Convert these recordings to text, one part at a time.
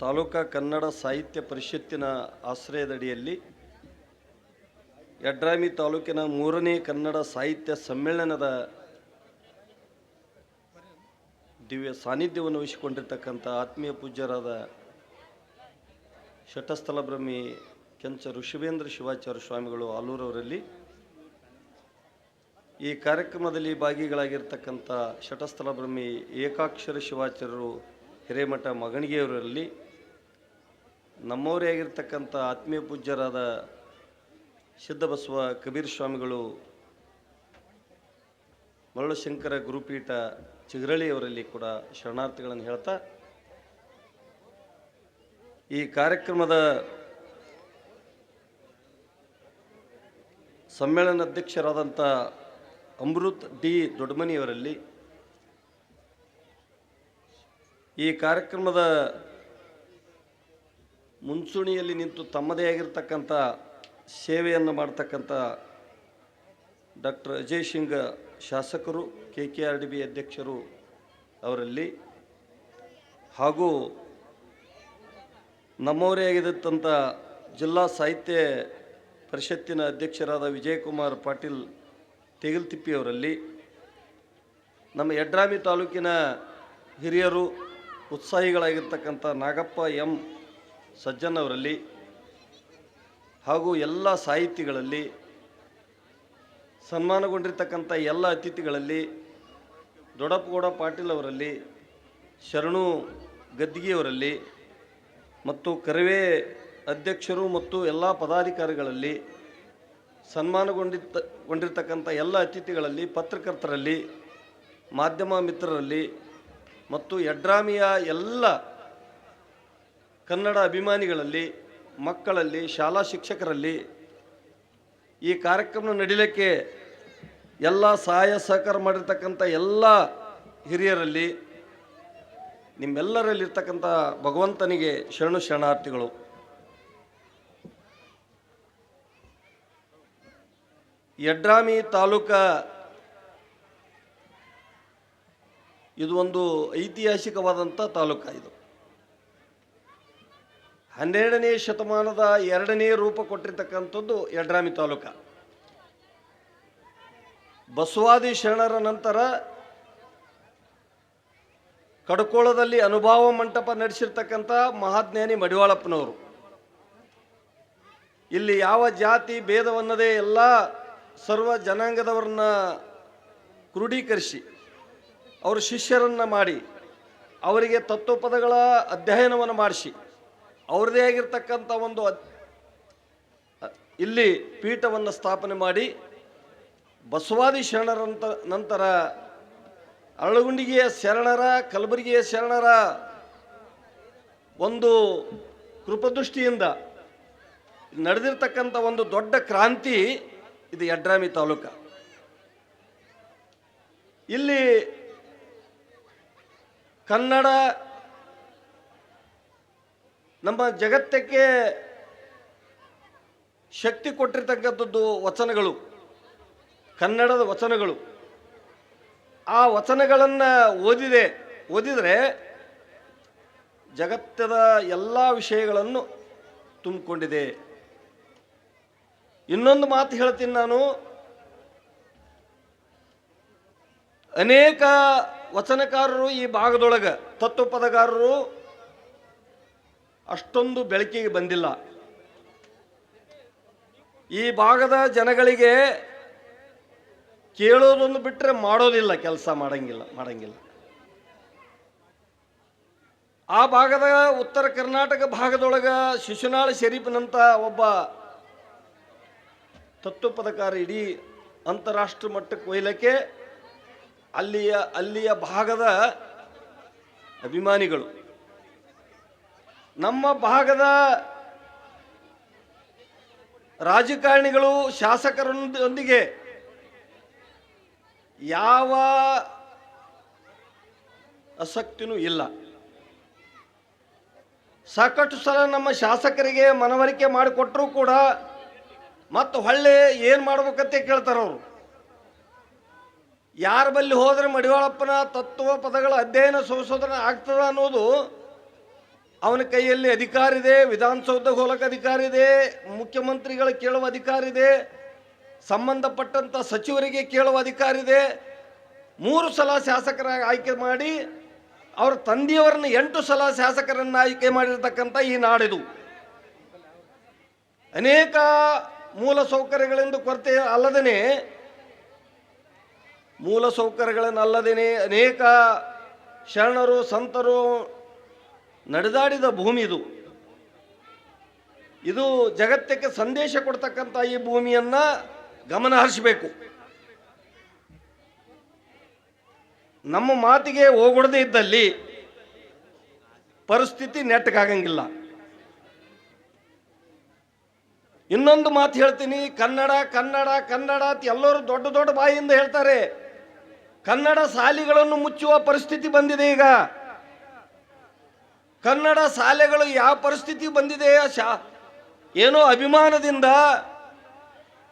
ತಾಲೂಕಾ ಕನ್ನಡ ಸಾಹಿತ್ಯ ಪರಿಷತ್ತಿನ ಆಶ್ರಯದಡಿಯಲ್ಲಿ ಯಡ್ರಾಮಿ ತಾಲೂಕಿನ 3ನೇ ಕನ್ನಡ ಸಾಹಿತ್ಯ ಸಮ್ಮೇಳನದ ದಿವ್ಯ ಸಾನ್ನಿಧ್ಯವನ್ನು ವಹಿಸಿಕೊಂಡಿರ್ತಕ್ಕಂಥ ಆತ್ಮೀಯ ಪೂಜ್ಯರಾದ ಶಟಸ್ಥಲ ಬ್ರಹ್ಮಿ ಕೆಂಚ ಋಷಭೇಂದ್ರ ಶಿವಾಚಾರ್ಯ ಸ್ವಾಮಿಗಳು ಆಲೂರವರಲ್ಲಿ ಈ ಕಾರ್ಯಕ್ರಮದಲ್ಲಿ ಭಾಗಿಗಳಾಗಿರ್ತಕ್ಕಂಥ ಶಟಸ್ಥಲ ಬ್ರಹ್ಮಿ ಏಕಾಕ್ಷರ ಶಿವಾಚಾರ್ಯರು ಹಿರೇಮಠ ಮಗಣಿಗೆಯವರಲ್ಲಿ ನಮ್ಮವರೇ ಆಗಿರ್ತಕ್ಕಂಥ ಆತ್ಮೀಯ ಪೂಜ್ಯರಾದ ಸಿದ್ಧಬಸವ ಕಬೀರ್ ಸ್ವಾಮಿಗಳು ಮರಳಶಂಕರ ಗುರುಪೀಠ ಚಿಗರಳಿಯವರಲ್ಲಿ ಕೂಡ ಶರಣಾರ್ಥಿಗಳನ್ನು ಹೇಳ್ತಾ ಈ ಕಾರ್ಯಕ್ರಮದ ಸಮ್ಮೇಳನ ಅಧ್ಯಕ್ಷರಾದಂಥ ಅಮೃತ್ ಡಿ ದೊಡ್ಡಮನಿಯವರಲ್ಲಿ ಈ ಕಾರ್ಯಕ್ರಮದ ಮುಂಚೂಣಿಯಲ್ಲಿ ನಿಂತು ತಮ್ಮದೇ ಆಗಿರ್ತಕ್ಕಂಥ ಸೇವೆಯನ್ನು ಮಾಡ್ತಕ್ಕಂಥ ಡಾಕ್ಟರ್ ಅಜಯ್ ಸಿಂಗ್ ಶಾಸಕರು KKRDB ಅಧ್ಯಕ್ಷರು ಅವರಲ್ಲಿ ಹಾಗೂ ನಮ್ಮವರೇ ಆಗಿದ್ದಂಥ ಜಿಲ್ಲಾ ಸಾಹಿತ್ಯ ಪರಿಷತ್ತಿನ ಅಧ್ಯಕ್ಷರಾದ ವಿಜಯಕುಮಾರ್ ಪಾಟೀಲ್ ತೇಗಲ್ತಿಪ್ಪಿಯವರಲ್ಲಿ ನಮ್ಮ ಯಡ್ರಾಮಿ ತಾಲೂಕಿನ ಹಿರಿಯರು ಉತ್ಸಾಹಿಗಳಾಗಿರ್ತಕ್ಕಂಥ ನಾಗಪ್ಪ ಎಂ ಸಜ್ಜನ್ ಅವರಲ್ಲಿ ಹಾಗೂ ಎಲ್ಲ ಸಾಹಿತಿಗಳಲ್ಲಿ ಸನ್ಮಾನಗೊಂಡಿರ್ತಕ್ಕಂಥ ಎಲ್ಲ ಅತಿಥಿಗಳಲ್ಲಿ ದೊಡ್ಡಪ್ಪಗೌಡ ಪಾಟೀಲ್ ಅವರಲ್ಲಿ ಶರಣು ಗದ್ದಿಗೆಯವರಲ್ಲಿ ಮತ್ತು ಕರವೇ ಅಧ್ಯಕ್ಷರು ಮತ್ತು ಎಲ್ಲ ಪದಾಧಿಕಾರಿಗಳಲ್ಲಿ ಸನ್ಮಾನಗೊಂಡಿರ್ತಕ್ಕಂಥ ಎಲ್ಲ ಅತಿಥಿಗಳಲ್ಲಿ ಪತ್ರಕರ್ತರಲ್ಲಿ ಮಾಧ್ಯಮ ಮಿತ್ರರಲ್ಲಿ ಮತ್ತು ಯಡ್ರಾಮಿಯ ಎಲ್ಲ ಕನ್ನಡ ಅಭಿಮಾನಿಗಳಲ್ಲಿ ಮಕ್ಕಳಲ್ಲಿ ಶಾಲಾ ಶಿಕ್ಷಕರಲ್ಲಿ ಈ ಕಾರ್ಯಕ್ರಮ ನಡೀಲಿಕ್ಕೆ ಎಲ್ಲ ಸಹಾಯ ಸಹಕಾರ ಮಾಡಿರ್ತಕ್ಕಂಥ ಎಲ್ಲ ಹಿರಿಯರಲ್ಲಿ ನಿಮ್ಮೆಲ್ಲರಲ್ಲಿರ್ತಕ್ಕಂಥ ಭಗವಂತನಿಗೆ ಶರಣು ಶರಣಾರ್ಥಿಗಳು. ಯಡ್ರಾಮಿ ತಾಲೂಕಾ ಇದು ಒಂದು ಐತಿಹಾಸಿಕವಾದಂಥ ತಾಲೂಕು. ಇದು 12ನೇ ಶತಮಾನದ 2ನೇ ರೂಪ ಕೊಟ್ಟಿರ್ತಕ್ಕಂಥದ್ದು ಯಡ್ರಾಮಿ ತಾಲೂಕು. ಬಸವಾದಿ ಶರಣರ ನಂತರ ಕಡಕೋಳದಲ್ಲಿ ಅನುಭವ ಮಂಟಪ ನಡೆಸಿರ್ತಕ್ಕಂಥ ಮಹಾಜ್ಞಾನಿ ಮಡಿವಾಳಪ್ಪನವರು ಇಲ್ಲಿ ಯಾವ ಜಾತಿ ಭೇದವನ್ನದೇ ಎಲ್ಲ ಸರ್ವ ಜನಾಂಗದವರನ್ನ ಕ್ರೋಢೀಕರಿಸಿ ಅವರ ಶಿಷ್ಯರನ್ನು ಮಾಡಿ ಅವರಿಗೆ ತತ್ವಪದಗಳ ಅಧ್ಯಯನವನ್ನು ಮಾಡಿಸಿ ಅವ್ರದೇ ಆಗಿರ್ತಕ್ಕಂಥ ಒಂದು ಇಲ್ಲಿ ಪೀಠವನ್ನು ಸ್ಥಾಪನೆ ಮಾಡಿ ಬಸವಾದಿ ಶರಣರ ನಂತರ ಅರಳಗುಂಡಿಗೆಯ ಶರಣರ ಕಲಬುರಗಿಯ ಶರಣರ ಒಂದು ಕೃಪದೃಷ್ಟಿಯಿಂದ ನಡೆದಿರ್ತಕ್ಕಂಥ ಒಂದು ದೊಡ್ಡ ಕ್ರಾಂತಿ ಇದು ಯಡ್ರಾಮಿ ತಾಲೂಕು. ಇಲ್ಲಿ ಕನ್ನಡ ನಮ್ಮ ಜಗತ್ತಕ್ಕೆ ಶಕ್ತಿ ಕೊಟ್ಟಿರ್ತಕ್ಕಂಥದ್ದು ವಚನಗಳು, ಕನ್ನಡದ ವಚನಗಳು. ಆ ವಚನಗಳನ್ನು ಓದಿದರೆ ಜಗತ್ತದ ಎಲ್ಲ ವಿಷಯಗಳನ್ನು ತುಂಬಿಕೊಂಡಿದೆ. ಇನ್ನೊಂದು ಮಾತು ಹೇಳ್ತೀನಿ ನಾನು, ಅನೇಕ ವಚನಕಾರರು ಈ ಭಾಗದೊಳಗೆ ತತ್ವಪದಗಾರರು ಅಷ್ಟೊಂದು ಬೆಳಕಿಗೆ ಬಂದಿಲ್ಲ. ಈ ಭಾಗದ ಜನಗಳಿಗೆ ಕೇಳೋದೊಂದು ಬಿಟ್ಟರೆ ಮಾಡೋದಿಲ್ಲ, ಕೆಲಸ ಮಾಡಂಗಿಲ್ಲ. ಆ ಭಾಗದ ಉತ್ತರ ಕರ್ನಾಟಕ ಭಾಗದೊಳಗೆ ಶಿಶುನಾಳ ಶರೀಫ್ನಂತ ಒಬ್ಬ ತತ್ವಪದಕಾರ ಇಡೀ ಅಂತಾರಾಷ್ಟ್ರ ಮಟ್ಟಕ್ಕೆ ಒಯ್ಯಲಿಕ್ಕೆ ಅಲ್ಲಿಯ ಭಾಗದ ಅಭಿಮಾನಿಗಳು, ನಮ್ಮ ಭಾಗದ ರಾಜಕಾರಣಿಗಳು, ಶಾಸಕರೊಂದಿಗೆ ಯಾವ ಆಸಕ್ತಿನೂ ಇಲ್ಲ. ಸಾಕಷ್ಟು ಸಲ ನಮ್ಮ ಶಾಸಕರಿಗೆ ಮನವರಿಕೆ ಮಾಡಿಕೊಟ್ಟರೂ ಕೂಡ ಮತ್ತು ಹೊಳ್ಳೆ ಏನು ಮಾಡ್ಬೇಕಂತ ಕೇಳ್ತಾರವರು. ಯಾರ ಬಲ್ಲಿ ಹೋದರೆ ಮಡಿವಾಳಪ್ಪನ ತತ್ವ ಪದಗಳ ಅಧ್ಯಯನ ಸಂಶೋಧನೆ ಆಗ್ತದ ಅನ್ನೋದು ಅವನ ಕೈಯಲ್ಲಿ ಅಧಿಕಾರ ಇದೆ, ವಿಧಾನಸೌಧಕ್ಕೆ ಹೋಗಕ್ಕೆ ಅಧಿಕಾರ ಇದೆ, ಮುಖ್ಯಮಂತ್ರಿಗಳ ಕೇಳುವ ಅಧಿಕಾರ ಇದೆ, ಸಂಬಂಧಪಟ್ಟಂಥ ಸಚಿವರಿಗೆ ಕೇಳುವ ಅಧಿಕಾರ ಇದೆ. 3 ಸಲ ಶಾಸಕರಾಗಿ ಆಯ್ಕೆ ಮಾಡಿ ಅವರ ತಂದೆಯವರನ್ನು 8 ಸಲ ಶಾಸಕರನ್ನು ಆಯ್ಕೆ ಮಾಡಿರ್ತಕ್ಕಂಥ ಈ ನಾಡಿದು. ಅನೇಕ ಮೂಲ ಸೌಕರ್ಯಗಳಿಂದ ಕೊರತೆ ಅಲ್ಲದೇ ಅನೇಕ ಶರಣರು ಸಂತರು ನಡೆದಾಡಿದ ಭೂಮಿ ಇದು. ಇದು ಜಗತ್ತಕ್ಕೆ ಸಂದೇಶ ಕೊಡ್ತಕ್ಕಂಥ ಈ ಭೂಮಿಯನ್ನ ಗಮನ ಹರಿಸಬೇಕು. ನಮ್ಮ ಮಾತಿಗೆ ಹೋಗೊಡದೇ ಇದ್ದಲ್ಲಿ ಪರಿಸ್ಥಿತಿ ನೆಟ್ಟಗಾಗಂಗಿಲ್ಲ. ಇನ್ನೊಂದು ಮಾತು ಹೇಳ್ತೀನಿ, ಕನ್ನಡ ಕನ್ನಡ ಕನ್ನಡ ಅಂತ ಎಲ್ಲರೂ ದೊಡ್ಡ ದೊಡ್ಡ ಬಾಯಿಯಿಂದ ಹೇಳ್ತಾರೆ. ಕನ್ನಡ ಶಾಲೆಗಳನ್ನು ಮುಚ್ಚುವ ಪರಿಸ್ಥಿತಿ ಬಂದಿದೆ. ಈಗ ಕನ್ನಡ ಶಾಲೆಗಳು ಯಾವ ಪರಿಸ್ಥಿತಿ ಬಂದಿದೆ, ಏನೋ ಅಭಿಮಾನದಿಂದ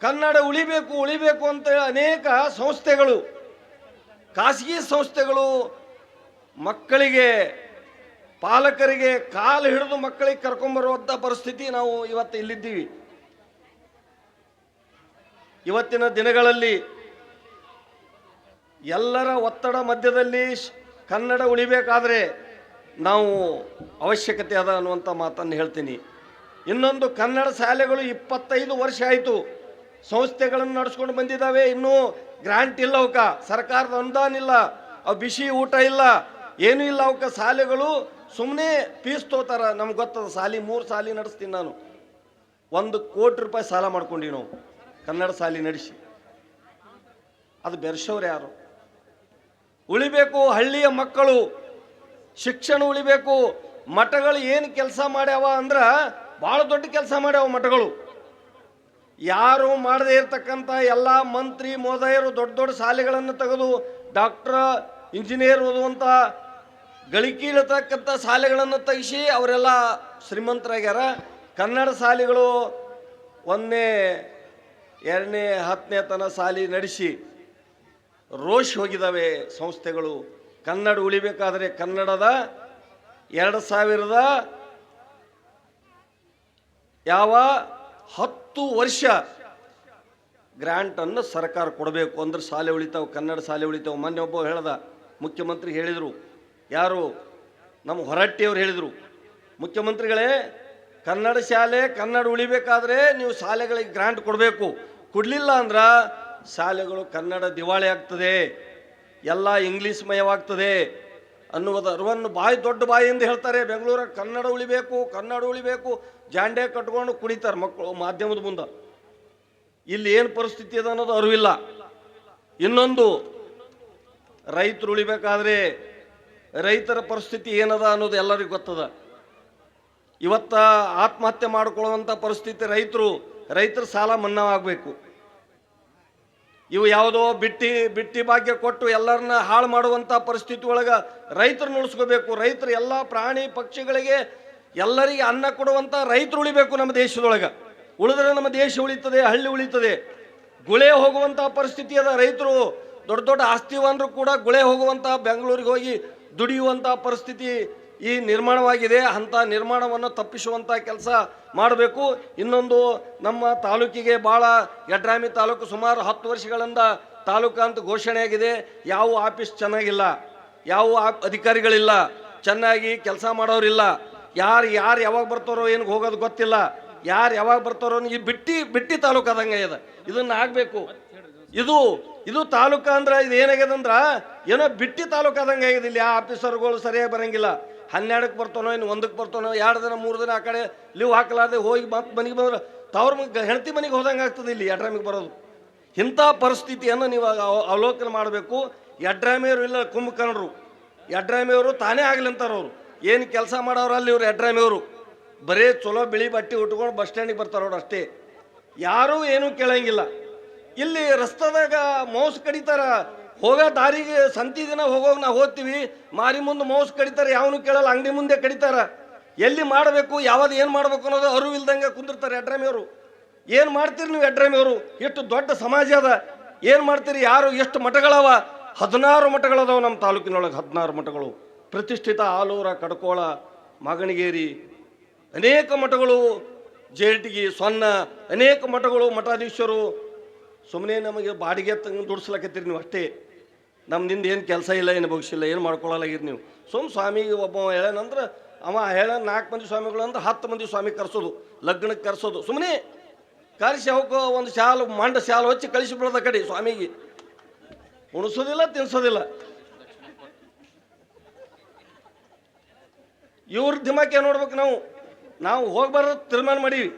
ಕನ್ನಡ ಉಳಿಬೇಕು ಅಂತ ಅನೇಕ ಸಂಸ್ಥೆಗಳು, ಖಾಸಗಿ ಸಂಸ್ಥೆಗಳು ಮಕ್ಕಳಿಗೆ, ಪಾಲಕರಿಗೆ ಕಾಲು ಹಿಡಿದು ಮಕ್ಕಳಿಗೆ ಕರ್ಕೊಂಡ್ಬರುವಂಥ ಪರಿಸ್ಥಿತಿ ನಾವು ಇವತ್ತು ಇಲ್ಲಿದ್ದೀವಿ. ಇವತ್ತಿನ ದಿನಗಳಲ್ಲಿ ಎಲ್ಲರ ಒತ್ತಡ ಮಧ್ಯದಲ್ಲಿ ಕನ್ನಡ ಉಳಿಬೇಕಾದ್ರೆ ನಾವು ಅವಶ್ಯಕತೆ ಅದ ಅನ್ನುವಂಥ ಮಾತನ್ನು ಹೇಳ್ತೀನಿ. ಇನ್ನೊಂದು, ಕನ್ನಡ ಶಾಲೆಗಳು 25 ವರ್ಷ ಆಯಿತು ಸಂಸ್ಥೆಗಳನ್ನು ನಡೆಸ್ಕೊಂಡು ಬಂದಿದ್ದಾವೆ. ಇನ್ನೂ ಗ್ರಾಂಟ್ ಇಲ್ಲ, ಅವಕ್ಕ ಸರ್ಕಾರದ ಅನುದಾನ ಇಲ್ಲ, ಅವು ಬಿಸಿ ಊಟ ಇಲ್ಲ, ಏನೂ ಇಲ್ಲ. ಅವಕ್ಕ ಶಾಲೆಗಳು ಸುಮ್ಮನೆ ಫೀಸ್ ತೋತಾರ. ನಮ್ಗೆ ಗೊತ್ತದ, ಶಾಲೆ 3 ಶಾಲೆ ನಡೆಸ್ತೀನಿ ನಾನು. 1 ಕೋಟಿ ರೂಪಾಯಿ ಸಾಲ ಮಾಡ್ಕೊಂಡಿ ನಾವು ಕನ್ನಡ ಶಾಲೆ ನಡೆಸಿ. ಅದು ಬೆರೆಸೋರು ಯಾರು? ಉಳಿಬೇಕು ಹಳ್ಳಿಯ ಮಕ್ಕಳು, ಶಿಕ್ಷಣ ಉಳಿಬೇಕು. ಮಠಗಳು ಏನು ಕೆಲಸ ಮಾಡ್ಯಾವ ಅಂದ್ರೆ ಭಾಳ ದೊಡ್ಡ ಕೆಲಸ ಮಾಡ್ಯಾವ ಮಠಗಳು. ಯಾರು ಮಾಡದೇ ಇರತಕ್ಕಂಥ ಎಲ್ಲ ಮಂತ್ರಿ ಮಹೋದಯರು ದೊಡ್ಡ ದೊಡ್ಡ ಶಾಲೆಗಳನ್ನು ತೆಗೆದು ಡಾಕ್ಟರ್ ಇಂಜಿನಿಯರ್ ಓದುವಂಥ ಗಳಿಕೀಳತಕ್ಕಂಥ ಶಾಲೆಗಳನ್ನು ತೆಗಿಸಿ ಅವರೆಲ್ಲ ಶ್ರೀಮಂತರಾಗ್ಯಾರ. ಕನ್ನಡ ಶಾಲೆಗಳು 1ನೇ 2ನೇ 10ನೇ ತನ ಶಾಲೆ ನಡೆಸಿ ರೋಷ್ ಹೋಗಿದ್ದಾವೆ ಸಂಸ್ಥೆಗಳು. ಕನ್ನಡ ಉಳಿಬೇಕಾದ್ರೆ ಕನ್ನಡದ 10 ವರ್ಷ ಗ್ರಾಂಟನ್ನು ಸರ್ಕಾರ ಕೊಡಬೇಕು ಅಂದ್ರೆ ಶಾಲೆ ಉಳಿತಾವೆ, ಕನ್ನಡ ಶಾಲೆ ಉಳಿತಾವೆ. ಮೊನ್ನೆ ಒಬ್ಬ ಹೇಳ್ದ, ಮುಖ್ಯಮಂತ್ರಿ ಹೇಳಿದರು, ಯಾರು ನಮ್ಮ ಹೊರಟ್ಟಿಯವರು ಹೇಳಿದರು, ಮುಖ್ಯಮಂತ್ರಿಗಳೇ ಕನ್ನಡ ಶಾಲೆ ಕನ್ನಡ ಉಳಿಬೇಕಾದ್ರೆ ನೀವು ಶಾಲೆಗಳಿಗೆ ಗ್ರಾಂಟ್ ಕೊಡಬೇಕು, ಕೊಡಲಿಲ್ಲ ಅಂದ್ರೆ ಶಾಲೆಗಳು ಕನ್ನಡ ದಿವಾಳಿ ಆಗ್ತದೆ, ಎಲ್ಲ ಇಂಗ್ಲೀಷ್ ಮಯವಾಗ್ತದೆ ಅನ್ನುವುದು ಅರಿವನ್ನು ದೊಡ್ಡ ಬಾಯಿಯಿಂದ ಹೇಳ್ತಾರೆ. ಬೆಂಗಳೂರಾಗ ಕನ್ನಡ ಉಳಿಬೇಕು ಜಾಂಡೆ ಕಟ್ಕೊಂಡು ಕುಣಿತಾರೆ ಮಕ್ಕಳು ಮಾಧ್ಯಮದ ಮುಂದೆ. ಇಲ್ಲಿ ಏನು ಪರಿಸ್ಥಿತಿ ಇದೆ ಅನ್ನೋದು ಅರಿವಿಲ್ಲ. ಇನ್ನೊಂದು, ರೈತರು ಉಳಿಬೇಕಾದ್ರೆ ರೈತರ ಪರಿಸ್ಥಿತಿ ಏನದ ಅನ್ನೋದು ಎಲ್ಲರಿಗೂ ಗೊತ್ತದ. ಇವತ್ತ ಆತ್ಮಹತ್ಯೆ ಮಾಡಿಕೊಳ್ಳುವಂಥ ಪರಿಸ್ಥಿತಿ ರೈತರ ಸಾಲ ಮನ್ನಾ ಆಗಬೇಕು. ಇವು ಯಾವುದೋ ಬಿಟ್ಟಿ ಭಾಗ್ಯ ಕೊಟ್ಟು ಎಲ್ಲರನ್ನ ಹಾಳು ಮಾಡುವಂಥ ಪರಿಸ್ಥಿತಿ ಒಳಗೆ ರೈತರನ್ನ ಉಳಿಸ್ಕೋಬೇಕು. ರೈತರು ಎಲ್ಲ ಪ್ರಾಣಿ ಪಕ್ಷಿಗಳಿಗೆ ಎಲ್ಲರಿಗೆ ಅನ್ನ ಕೊಡುವಂಥ ರೈತರು ಉಳಿಬೇಕು ನಮ್ಮ ದೇಶದೊಳಗೆ. ಉಳಿದ್ರೆ ನಮ್ಮ ದೇಶ ಉಳಿತದೆ, ಹಳ್ಳಿ ಉಳಿತದೆ. ಗುಳೆ ಹೋಗುವಂಥ ಪರಿಸ್ಥಿತಿ ಅದ. ರೈತರು ದೊಡ್ಡ ದೊಡ್ಡ ಆಸ್ತಿವಾನರು ಕೂಡ ಗುಳೆ ಹೋಗುವಂಥ, ಬೆಂಗಳೂರಿಗೆ ಹೋಗಿ ದುಡಿಯುವಂಥ ಪರಿಸ್ಥಿತಿ ಈ ನಿರ್ಮಾಣವಾಗಿದೆ. ಅಂಥ ನಿರ್ಮಾಣವನ್ನು ತಪ್ಪಿಸುವಂಥ ಕೆಲಸ ಮಾಡಬೇಕು. ಇನ್ನೊಂದು, ನಮ್ಮ ತಾಲೂಕಿಗೆ ಭಾಳ ಯಡ್ರಾಮಿ ತಾಲೂಕು ಸುಮಾರು 10 ವರ್ಷಗಳಿಂದ ತಾಲೂಕು ಅಂತ ಘೋಷಣೆ ಆಗಿದೆ. ಯಾವ ಆಫೀಸ್ ಚೆನ್ನಾಗಿಲ್ಲ, ಯಾವ ಅಧಿಕಾರಿಗಳಿಲ್ಲ, ಚೆನ್ನಾಗಿ ಕೆಲಸ ಮಾಡೋರಿಲ್ಲ. ಯಾರು ಯಾವಾಗ ಬರ್ತಾರೋ ಏನು ಹೋಗೋದು ಗೊತ್ತಿಲ್ಲ, ಯಾರು ಯಾವಾಗ ಬರ್ತಾರೋ. ಈ ಬಿಟ್ಟಿ ತಾಲೂಕು ಆದಂಗೆ ಇದೆ. ಇದನ್ನ ಆಗಬೇಕು. ಇದು ತಾಲೂಕು ಅಂದ್ರೆ ಇದು ಏನಾಗ್ಯದಂದ್ರೆ ಏನೋ ಬಿಟ್ಟಿ ತಾಲೂಕು ಆದಂಗೆ ಆಗಿದೆ. ಇಲ್ಲಿ ಯಾವ ಆಫೀಸರ್ಗಳು ಸರಿಯಾಗಿ ಬರಂಗಿಲ್ಲ. 12ಕ್ಕೆ ಬರ್ತಾನೋ, ಇನ್ನು 1ಕ್ಕೆ ಬರ್ತಾನೋ, 2 ದಿನ 3 ದಿನ ಆ ಕಡೆ ಲೀವ್ ಹಾಕಲಾರ್ದೆ ಹೋಗಿ ಮತ್ತೆ ಮನೆಗೆ ಬಂದ್ರೆ ಹೆಂಡತಿ ಮನೆಗೆ ಹೋದಂಗೆ ಆಗ್ತದೆ ಇಲ್ಲಿ ಯಡ್ರಾಮಿಗೆ ಬರೋದು. ಇಂಥ ಪರಿಸ್ಥಿತಿಯನ್ನು ನೀವು ಅವಲೋಕನ ಮಾಡಬೇಕು. ಯಡ್ರಾಮಿಯವರು ಇಲ್ಲ, ಕುಂಭಕರ್ಣರು. ಯಡ್ರಾಮಿಯವರು ತಾನೇ ಆಗಲಿ ಅಂತಾರವ್ರು. ಏನು ಕೆಲಸ ಮಾಡೋರು ಅಲ್ಲಿ ಇವ್ರು ಯಡ್ರಾಮಿಯವರು. ಬರೀ ಚಲೋ ಬಿಳಿ ಬಟ್ಟೆ ಉಟ್ಕೊಂಡು ಬಸ್ ಸ್ಟ್ಯಾಂಡಿಗೆ ಬರ್ತಾರವ್ರು ಅಷ್ಟೇ. ಯಾರೂ ಏನೂ ಕೇಳಂಗಿಲ್ಲ. ಇಲ್ಲಿ ರಸ್ತೆದಾಗ ಮೌಸ್ ಕಡಿತಾರ. ಹೋಗೋ ದಾರಿಗೆ ಸಂತಿ ದಿನ ಹೋಗೋಗಿ ನಾವು ಹೋಗ್ತೀವಿ, ಮಾರಿ ಮುಂದೆ ಮೌಸ್ ಕಡಿತಾರೆ, ಯಾವನು ಕೇಳಲ್ಲ. ಅಂಗಡಿ ಮುಂದೆ ಕಡಿತಾರ. ಎಲ್ಲಿ ಮಾಡಬೇಕು, ಯಾವ್ದು ಏನು ಮಾಡ್ಬೇಕು ಅನ್ನೋದು ಅರಿವು ಇಲ್ದಂಗೆ ಕುಂದಿರ್ತಾರೆ ಯಡ್ರಾಮಿಯವರು. ಏನು ಮಾಡ್ತೀರಿ ನೀವು ಯಡ್ರಾಮಿಯವರು? ಎಷ್ಟು ದೊಡ್ಡ ಸಮಾಜ ಅದ, ಏನು ಮಾಡ್ತೀರಿ? ಯಾರು ಎಷ್ಟು ಮಠಗಳವ? 16 ಮಠಗಳದಾವ ನಮ್ಮ ತಾಲೂಕಿನೊಳಗೆ. 16 ಮಠಗಳು ಪ್ರತಿಷ್ಠಿತ. ಆಲೂರ, ಕಡ್ಕೋಳ, ಮಾಗಣಗೇರಿ, ಅನೇಕ ಮಠಗಳು, ಜೇಟಿಗಿ, ಸೊನ್ನ, ಅನೇಕ ಮಠಗಳು, ಮಠಾಧೀಶರು ಸುಮ್ಮನೆ ನಮಗೆ ಬಾಡಿಗೆ ತಂದು ದುಡಿಸ್ಲಕತ್ತೀರಿ ನೀವು ಅಷ್ಟೇ. ನಮ್ದಿಂದ ಏನು ಕೆಲಸ ಇಲ್ಲ, ಏನು ಭವಿಷ್ಯ ಇಲ್ಲ, ಏನು ಮಾಡ್ಕೊಳ್ಳಲಾಗಿರಿ ನೀವು. ಸ್ವಾಮಿಗೆ ಒಬ್ಬ ಹೇಳನಂದ್ರೆ ಅವ ಹೇಳ 4 ಮಂದಿ ಸ್ವಾಮಿಗಳು ಅಂದ್ರೆ 10 ಮಂದಿ ಸ್ವಾಮಿ ಕರೆಸೋದು, ಲಗ್ನಕ್ಕೆ ಕರೆಸೋದು. ಸುಮ್ಮನೆ ಕರೆಸಿ ಅವಕ್ಕೆ ಒಂದು ಶಾಲು ಮಂಡ ಶಾಲು ಹಚ್ಚಿ ಕಳಿಸಿಬಿಡೋದ ಕಡೆ ಸ್ವಾಮಿಗೆ. ಉಣಿಸೋದಿಲ್ಲ, ತಿನ್ಸೋದಿಲ್ಲ. ಇವ್ರ ದಿಮಾಕೆ ನೋಡ್ಬೇಕು. ನಾವು ಹೋಗ್ಬಾರ್ದು ತೀರ್ಮಾನ ಮಾಡೀವಿ.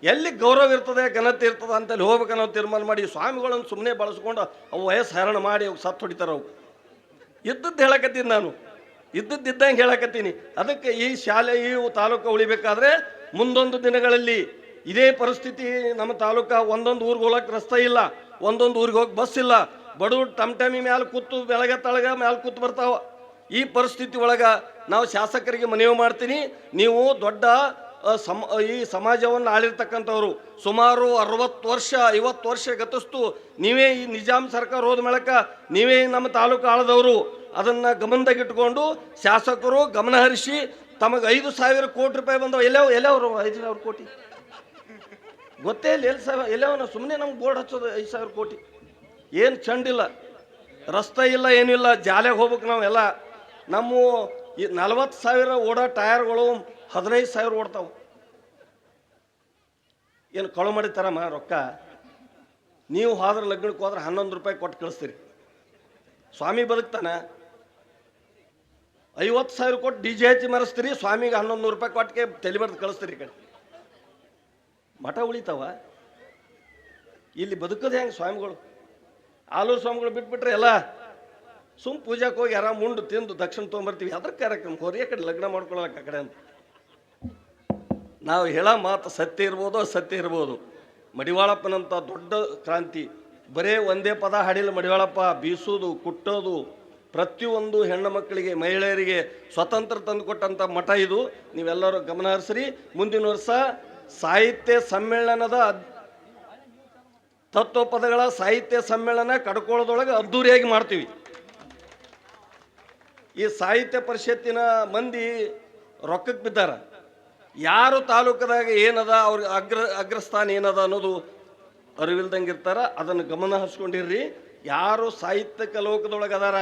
ಎಲ್ಲಿ ಗೌರವ ಇರ್ತದೆ, ಘನತೆ ಇರ್ತದೆ ಅಂತಲ್ಲಿ ಹೋಗ್ಬೇಕು ನಾವು ತೀರ್ಮಾನ ಮಾಡಿ. ಸ್ವಾಮಿಗಳನ್ನು ಸುಮ್ಮನೆ ಬಳಸ್ಕೊಂಡು ಅವು ವಯಸ್ಸು ಹರಣ ಮಾಡಿ ಅವು ಸತ್ತು ಹೊಡಿತಾರೆ. ಅವು ಇದ್ದದ್ದು ಹೇಳಕತ್ತೀನಿ, ನಾನು ಇದ್ದಂಗೆ ಹೇಳಕತ್ತೀನಿ. ಅದಕ್ಕೆ ಈ ಶಾಲೆ, ಈ ತಾಲೂಕು ಉಳಿಬೇಕಾದ್ರೆ ಮುಂದೊಂದು ದಿನಗಳಲ್ಲಿ ಇದೇ ಪರಿಸ್ಥಿತಿ ನಮ್ಮ ತಾಲೂಕು. ಒಂದೊಂದು ಊರಿಗೆ ಹೋಗಕ್ಕೆ ರಸ್ತೆ ಇಲ್ಲ, ಒಂದೊಂದು ಊರಿಗೆ ಹೋಗಿ ಬಸ್ ಇಲ್ಲ. ಬಡವ್ರು ಟಮಟಮಿ ಮ್ಯಾಲೆ ಕೂತು ಬೆಳಗ್ಗೆ ತಳಗ ಮ್ಯಾಲೆ ಕೂತು ಬರ್ತಾವ. ಈ ಪರಿಸ್ಥಿತಿ ಒಳಗೆ ನಾವು ಶಾಸಕರಿಗೆ ಮನವಿ ಮಾಡ್ತೀನಿ, ನೀವು ದೊಡ್ಡ ಈ ಸಮಾಜವನ್ನು ಆಳಿರ್ತಕ್ಕಂಥವ್ರು. ಸುಮಾರು 60 ವರ್ಷ 50 ವರ್ಷ ಗತಿಸ್ತು ನೀವೇ ಈ ನಿಜಾಮ್ ಸರ್ಕಾರ ಹೋದ ಮೇಳಕ ನೀವೇ ನಮ್ಮ ತಾಲೂಕು ಆಳದವರು. ಅದನ್ನು ಗಮನದಾಗಿಟ್ಕೊಂಡು ಶಾಸಕರು ಗಮನ ಹರಿಸಿ ತಮಗೆ 5,000 ಕೋಟಿ ರೂಪಾಯಿ ಬಂದವು. ಎಲ್ಲವರು 5,000 ಕೋಟಿ ಗೊತ್ತೇ ಇಲ್ಲ. ಎಲ್ಲವನ್ನ ಸುಮ್ಮನೆ ನಮ್ಗೆ ಬೋರ್ಡ್ ಹಚ್ಚೋದು 5,000 ಕೋಟಿ. ಏನು ಚಂಡಿಲ್ಲ, ರಸ್ತೆ ಇಲ್ಲ, ಏನಿಲ್ಲ. ಜಾಲೆಗೆ ಹೋಗ್ಬೇಕು ನಾವೆಲ್ಲ. ನಮ್ಮ ಈ 40,000 ಓಡೋ ಟಯರ್ಗಳು 15,000 ಓಡ್ತಾವೆ. ಏನು ಕಳು ಮಾಡಿತಾರಮ್ಮ ರೊಕ್ಕ? ನೀವು ಹೋದ್ರೆ ಲಗ್ನಕ್ಕೆ ಹೋದ್ರೆ 11 ರೂಪಾಯಿ ಕೊಟ್ಟು ಕಳಿಸ್ತೀರಿ. ಸ್ವಾಮಿ ಬದುಕ್ತಾನ? 50,000 ಕೊಟ್ಟು DJ ಹಚ್ಚಿ ಮರೆಸ್ತೀರಿ, ಸ್ವಾಮಿಗೆ 1100 ರೂಪಾಯಿ ಕೊಟ್ಟಿಗೆ ತಲೆ ಬರೆದು ಕಳಿಸ್ತೀರಿ. ಈ ಕಡೆ ಮಠ ಉಳಿತಾವ? ಇಲ್ಲಿ ಬದುಕೋದು ಹೆಂಗೆ ಸ್ವಾಮಿಗಳು? ಆಲೂರು ಸ್ವಾಮಿಗಳು ಬಿಟ್ಬಿಟ್ರೆ ಎಲ್ಲ ಸುಮ್ ಪೂಜಾಕ್ಕೆ ಹೋಗಿ ಆರಾಮ್ ಉಂಡು ತಿಂದು ದಕ್ಷಿಣ ತೊಗೊಂಬರ್ತೀವಿ. ಅದ್ರ ಕಾರ್ಯಕ್ರಮ ಹೊರಿಯ ಕಡೆ ಲಗ್ನ ಮಾಡ್ಕೊಳ್ಳೋಕೆ ಆ ಕಡೆ ಅಂತ. ನಾವು ಹೇಳೋ ಮಾತು ಸತ್ಯ ಇರ್ಬೋದು, ಅಸತ್ಯ ಇರ್ಬೋದು. ಮಡಿವಾಳಪ್ಪನಂಥ ದೊಡ್ಡ ಕ್ರಾಂತಿ ಬರೇ ಒಂದೇ ಪದ ಹಾಡಿಲ್ಲ. ಮಡಿವಾಳಪ್ಪ ಬೀಸೋದು, ಕುಟ್ಟೋದು, ಪ್ರತಿಯೊಂದು ಹೆಣ್ಣು ಮಕ್ಕಳಿಗೆ, ಮಹಿಳೆಯರಿಗೆ ಸ್ವತಂತ್ರ ತಂದುಕೊಟ್ಟಂಥ ಮಠ ಇದು. ನೀವೆಲ್ಲರೂ ಗಮನ ಹರಿಸ್ರಿ. ಮುಂದಿನ ವರ್ಷ ಸಾಹಿತ್ಯ ಸಮ್ಮೇಳನದ ತತ್ವಪದಗಳ ಸಾಹಿತ್ಯ ಸಮ್ಮೇಳನ ಕಡ್ಕೋಳದೊಳಗೆ ಅದ್ದೂರಿಯಾಗಿ ಮಾಡ್ತೀವಿ. ಈ ಸಾಹಿತ್ಯ ಪರಿಷತ್ತಿನ ಮಂದಿ ರೊಕ್ಕಕ್ಕೆ ಬಿದ್ದಾರ. ಯಾರು ತಾಲೂಕದಾಗ ಏನದ, ಅವ್ರಿಗೆ ಅಗ್ರಸ್ಥಾನ ಏನದ ಅನ್ನೋದು ಅರಿವಿಲ್ದಂಗೆ ಇರ್ತಾರ. ಅದನ್ನು ಗಮನ ಹರಿಸ್ಕೊಂಡಿರ್ರಿ. ಯಾರು ಸಾಹಿತ್ಯಕ ಲೋಕದೊಳಗೆ ಅದಾರ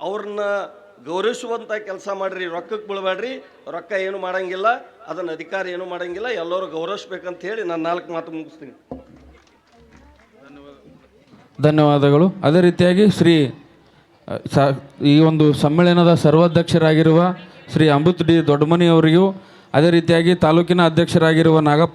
ಅವ್ರನ್ನ ಗೌರವಿಸುವಂಥ ಕೆಲಸ ಮಾಡಿರಿ. ರೊಕ್ಕಕ್ಕೆ ಬೀಳಬೇಡ್ರಿ. ರೊಕ್ಕ ಏನು ಮಾಡಂಗಿಲ್ಲ, ಅದನ್ನು ಅಧಿಕಾರ ಏನು ಮಾಡಂಗಿಲ್ಲ. ಎಲ್ಲರೂ ಗೌರವಿಸ್ಬೇಕಂತ ಹೇಳಿ ನಾನು 4 ಮಾತು ಮುಗಿಸ್ತೀನಿ. ಧನ್ಯವಾದಗಳು. ಅದೇ ರೀತಿಯಾಗಿ ಈ ಒಂದು ಸಮ್ಮೇಳನದ ಸರ್ವಾಧ್ಯಕ್ಷರಾಗಿರುವ ಶ್ರೀ ಅಮೃತ್ ಡಿ ದೊಡ್ಡಮನಿ ಅವರಿಗೂ, ಅದೇ ರೀತಿಯಾಗಿ ತಾಲೂಕಿನ ಅಧ್ಯಕ್ಷರಾಗಿರುವ ನಾಗಪ್ಪ